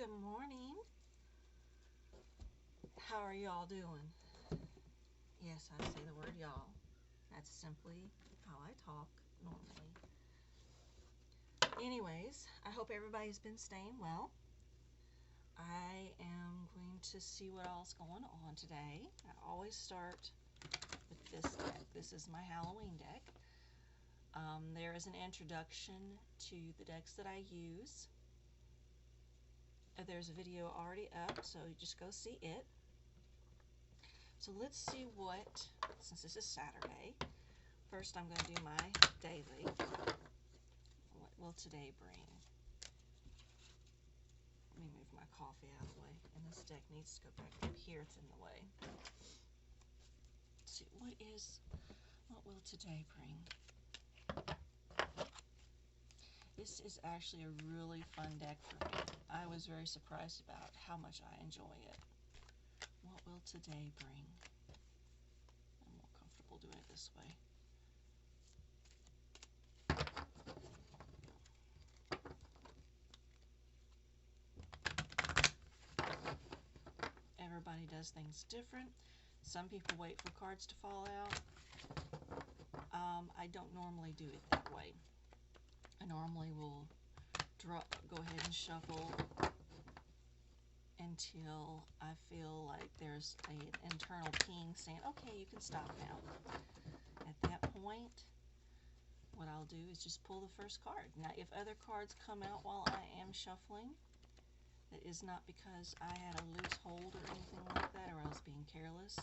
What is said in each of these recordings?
Good morning. How are y'all doing? Yes, I say the word y'all. That's simply how I talk normally. Anyways, I hope everybody's been staying well. I am going to see what all's going on today. I always start with this deck. This is my Halloween deck. There is an introduction to the decks that I use. There's a video already up, so you just go see it. So let's see what, since this is Saturday, first I'm going to do my daily. What will today bring? Let me move my coffee out of the way, and this deck needs to go back up here. It's in the way. Let's see, what will today bring? This is actually a really fun deck for me. I was very surprised about how much I enjoy it. What will today bring? I'm more comfortable doing it this way. Everybody does things different. Some people wait for cards to fall out. I don't normally do it that way. I normally will go ahead and shuffle until I feel like there's an internal ping saying, okay, you can stop now. At that point, what I'll do is just pull the first card. Now, if other cards come out while I am shuffling, that is not because I had a loose hold or anything like that, or I was being careless,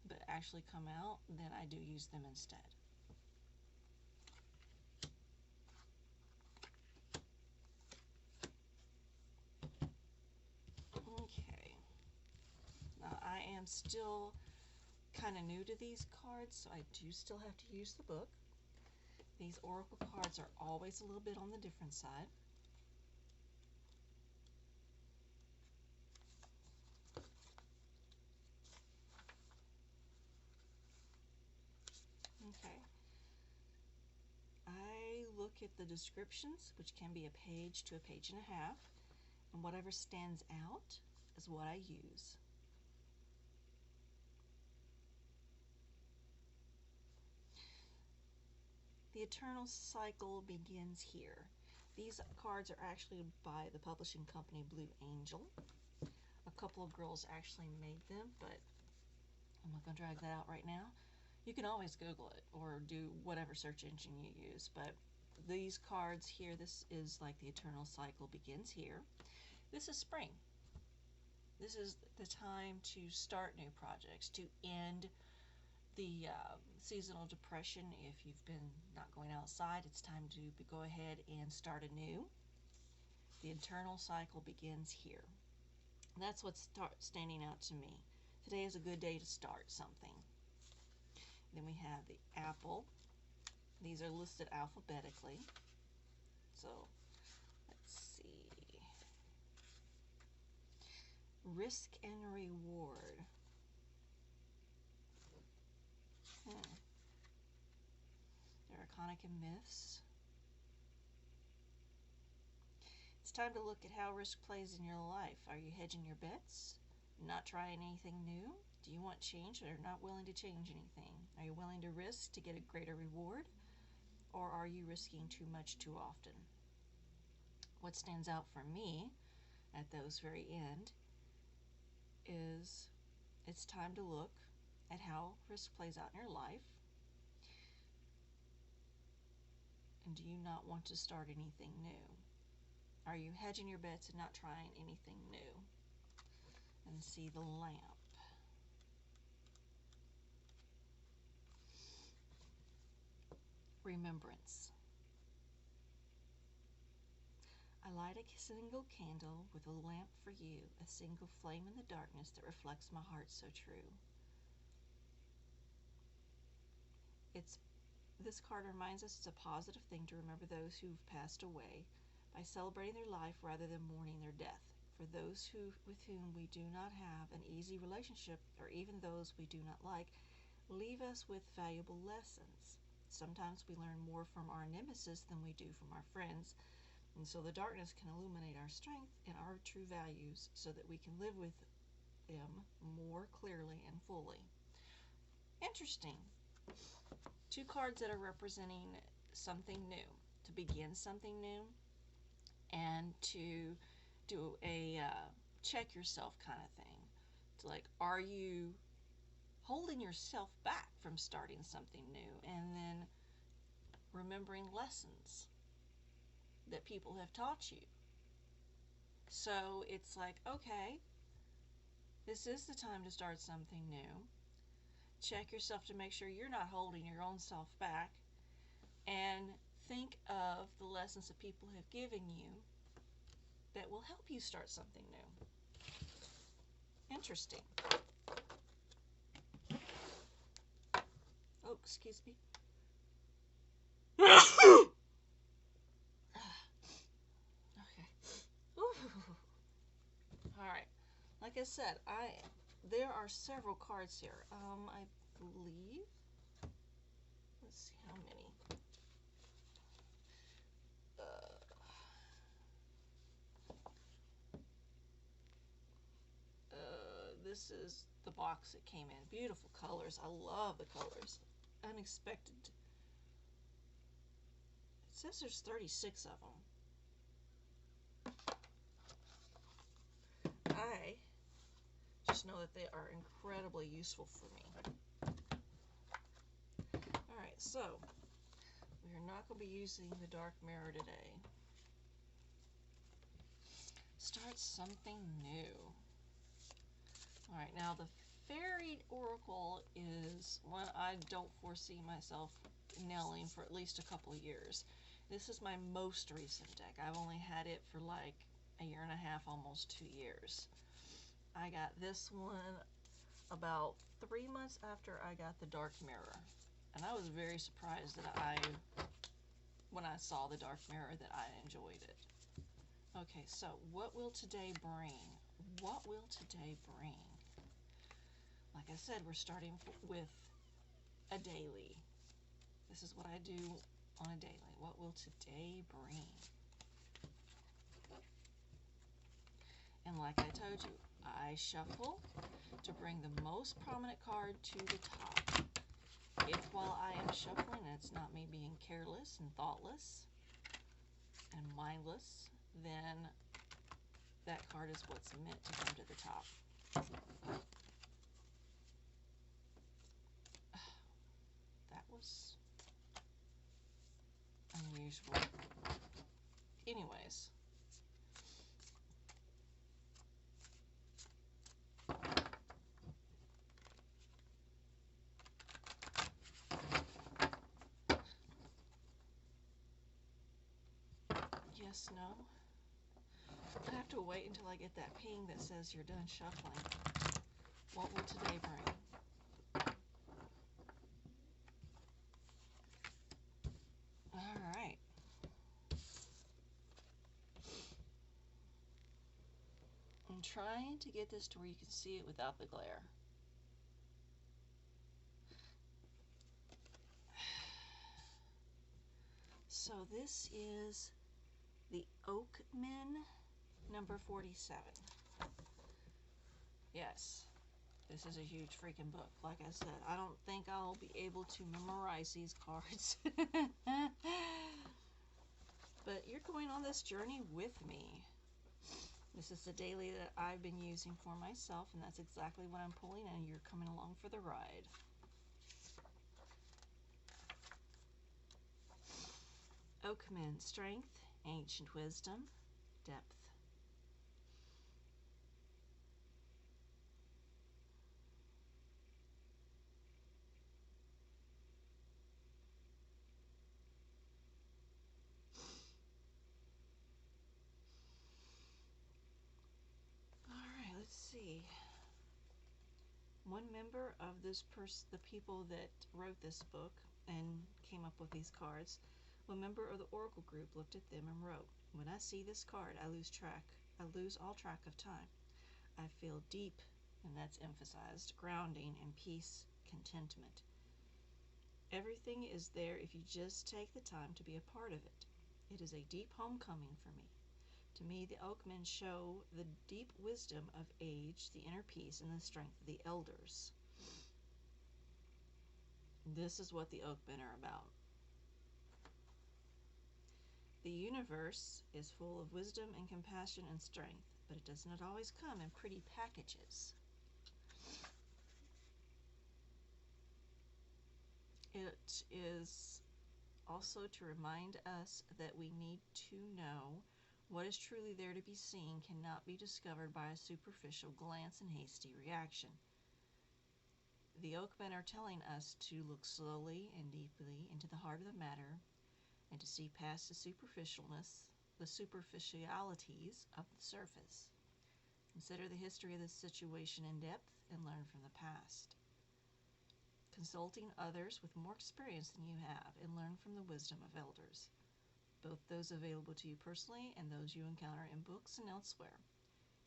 but actually come out, then I do use them instead. Okay. Now, I am still kind of new to these cards, so I do still have to use the book. These oracle cards are always a little bit on the different side. Okay. I look at the descriptions, which can be a page to a page and a half, and whatever stands out is what I use. The Eternal Cycle begins here. These cards are actually by the publishing company Blue Angel. A couple of girls actually made them, but I'm not going to drag that out right now. You can always Google it or do whatever search engine you use, but these cards here, this is like the Eternal Cycle begins here. This is spring. This is the time to start new projects, to end the seasonal depression. If you've been not going outside, it's time to go ahead and start anew. The Eternal Cycle begins here. And that's what's standing out to me. Today is a good day to start something. Then we have the apple. These are listed alphabetically. So let's see. Risk and reward. There are Arcanic and myths. It's time to look at how risk plays in your life. Are you hedging your bets? Not trying anything new? Do you want change or not willing to change anything? Are you willing to risk to get a greater reward? Or are you risking too much too often? What stands out for me at those very end is it's time to look at how risk plays out in your life. And do you not want to start anything new? Are you hedging your bets and not trying anything new? And see the lamp. Remembrance. I light a single candle with a lamp for you, a single flame in the darkness that reflects my heart so true. This card reminds us it's a positive thing to remember those who've passed away by celebrating their life rather than mourning their death. For those with whom we do not have an easy relationship, or even those we do not like, leave us with valuable lessons. Sometimes we learn more from our nemesis than we do from our friends, And so the darkness can illuminate our strength and our true values so that we can live with them more clearly and fully. Interesting. Two cards that are representing something new, to begin something new, and to do a check yourself kind of thing. It's like, are you holding yourself back from starting something new and then remembering lessons that people have taught you? So it's like, okay, this is the time to start something new. Check yourself to make sure you're not holding your own self back, and think of the lessons that people have given you that will help you start something new. Interesting. Oh, excuse me. Okay. Ooh. All right. Like I said, there are several cards here. I believe. Let's see how many. This is the box that came in. Beautiful colors. I love the colors. Unexpected. It says there's 36 of them. I just know that they are incredibly useful for me. Alright, so we are not going to be using the dark mirror today. Start something new. Alright, now the Fairy Oracle is one I don't foresee myself nailing for at least a couple years. This is my most recent deck. I've only had it for like a year and a half, almost 2 years. I got this one about 3 months after I got the Dark Mirror. And I was very surprised that when I saw the Dark Mirror, that I enjoyed it. Okay, so what will today bring? What will today bring? Like I said, we're starting with a daily. This is what I do on a daily. What will today bring? And like I told you, I shuffle to bring the most prominent card to the top. If while I am shuffling, it's not me being careless and thoughtless and mindless, then that card is what's meant to come to the top. That was unusual. Anyways. Yes, no. I have to wait until I get that ping that says you're done shuffling. What will today bring? Alright. I'm trying to get this to where you can see it without the glare. So this is the Oakmen number 47. Yes, this is a huge freaking book. Like I said, I don't think I'll be able to memorize these cards. But you're going on this journey with me. This is the daily that I've been using for myself, and that's exactly what I'm pulling, and you're coming along for the ride. Oakmen, strength, ancient wisdom, depth. Alright, let's see. One member of the people that wrote this book and came up with these cards, one member of the Oracle group looked at them and wrote, "When I see this card, I lose all track of time. I feel deep," and that's emphasized, "grounding and peace, contentment. Everything is there if you just take the time to be a part of it. It is a deep homecoming for me. To me, the Oakmen show the deep wisdom of age, the inner peace, and the strength of the elders. This is what the Oakmen are about. The universe is full of wisdom and compassion and strength, but it does not always come in pretty packages. It is also to remind us that we need to know what is truly there to be seen cannot be discovered by a superficial glance and hasty reaction. The Oakmen are telling us to look slowly and deeply into the heart of the matter and to see past the superficialness, the superficialities of the surface. Consider the history of this situation in depth and learn from the past. Consulting others with more experience than you have and learn from the wisdom of elders, both those available to you personally and those you encounter in books and elsewhere.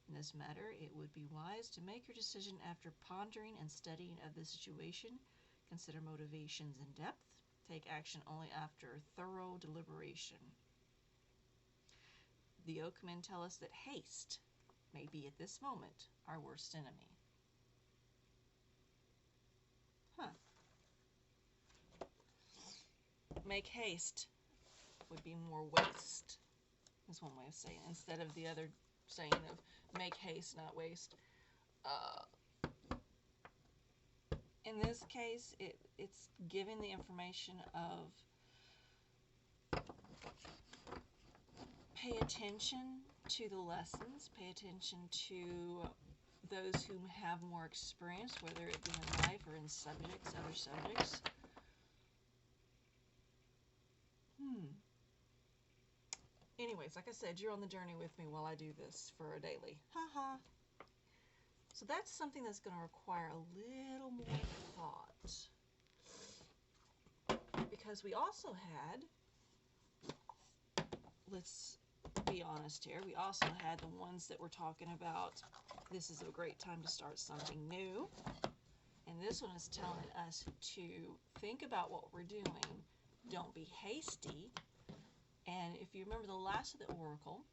In this matter, it would be wise to make your decision after pondering and studying of the situation, consider motivations in depth, take action only after thorough deliberation. The Oakmen tell us that haste may be at this moment our worst enemy. Make haste would be more waste, is one way of saying it, instead of the other saying of make haste, not waste. In this case, it's giving the information of pay attention to the lessons, pay attention to those who have more experience, whether it be in life or in other subjects. Anyways, like I said, you're on the journey with me while I do this for a daily. Ha. So that's something that's going to require a little more thought. Because we also had, let's be honest here, we also had the ones that were talking about this is a great time to start something new. And this one is telling us to think about what we're doing. Don't be hasty. And if you remember the last of the oracle,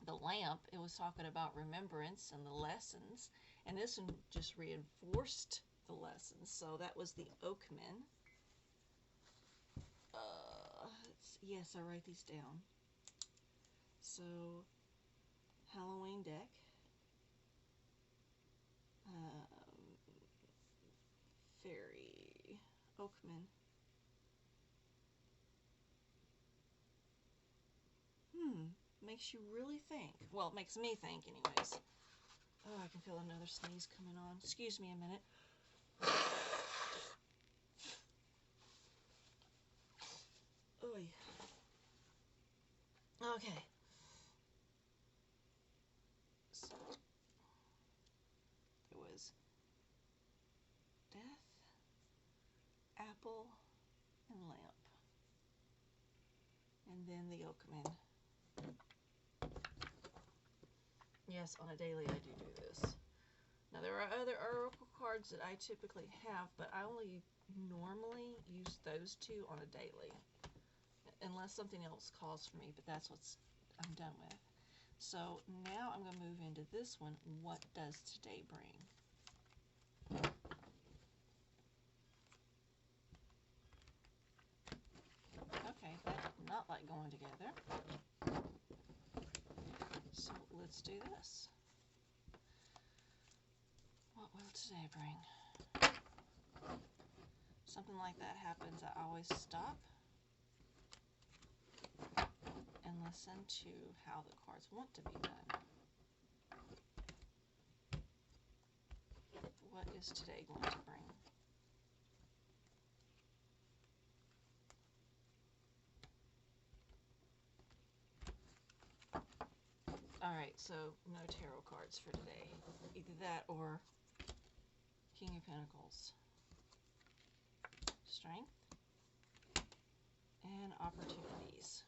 the lamp, it was talking about remembrance and the lessons. And this one just reinforced the lessons. So that was the Oakmen. Yes, I write these down. So, Halloween deck. Fairy Oakmen. Makes you really think. Well, it makes me think anyways. Oh, I can feel another sneeze coming on. Excuse me a minute. Oy. Okay. So, there was death, apple, and lamp. And then the Oakmen. Yes, on a daily I do this. Now there are other oracle cards that I typically have, but I only normally use those two on a daily. Unless something else calls for me, but that's what I'm done with. So now I'm going to move into this one. What does today bring? Okay, that did not like going together. So let's do this. What will today bring? Something like that happens, I always stop and listen to how the cards want to be done. What is today going to bring? Alright, so no tarot cards for today. Either that or King of Pentacles. Strength and opportunities.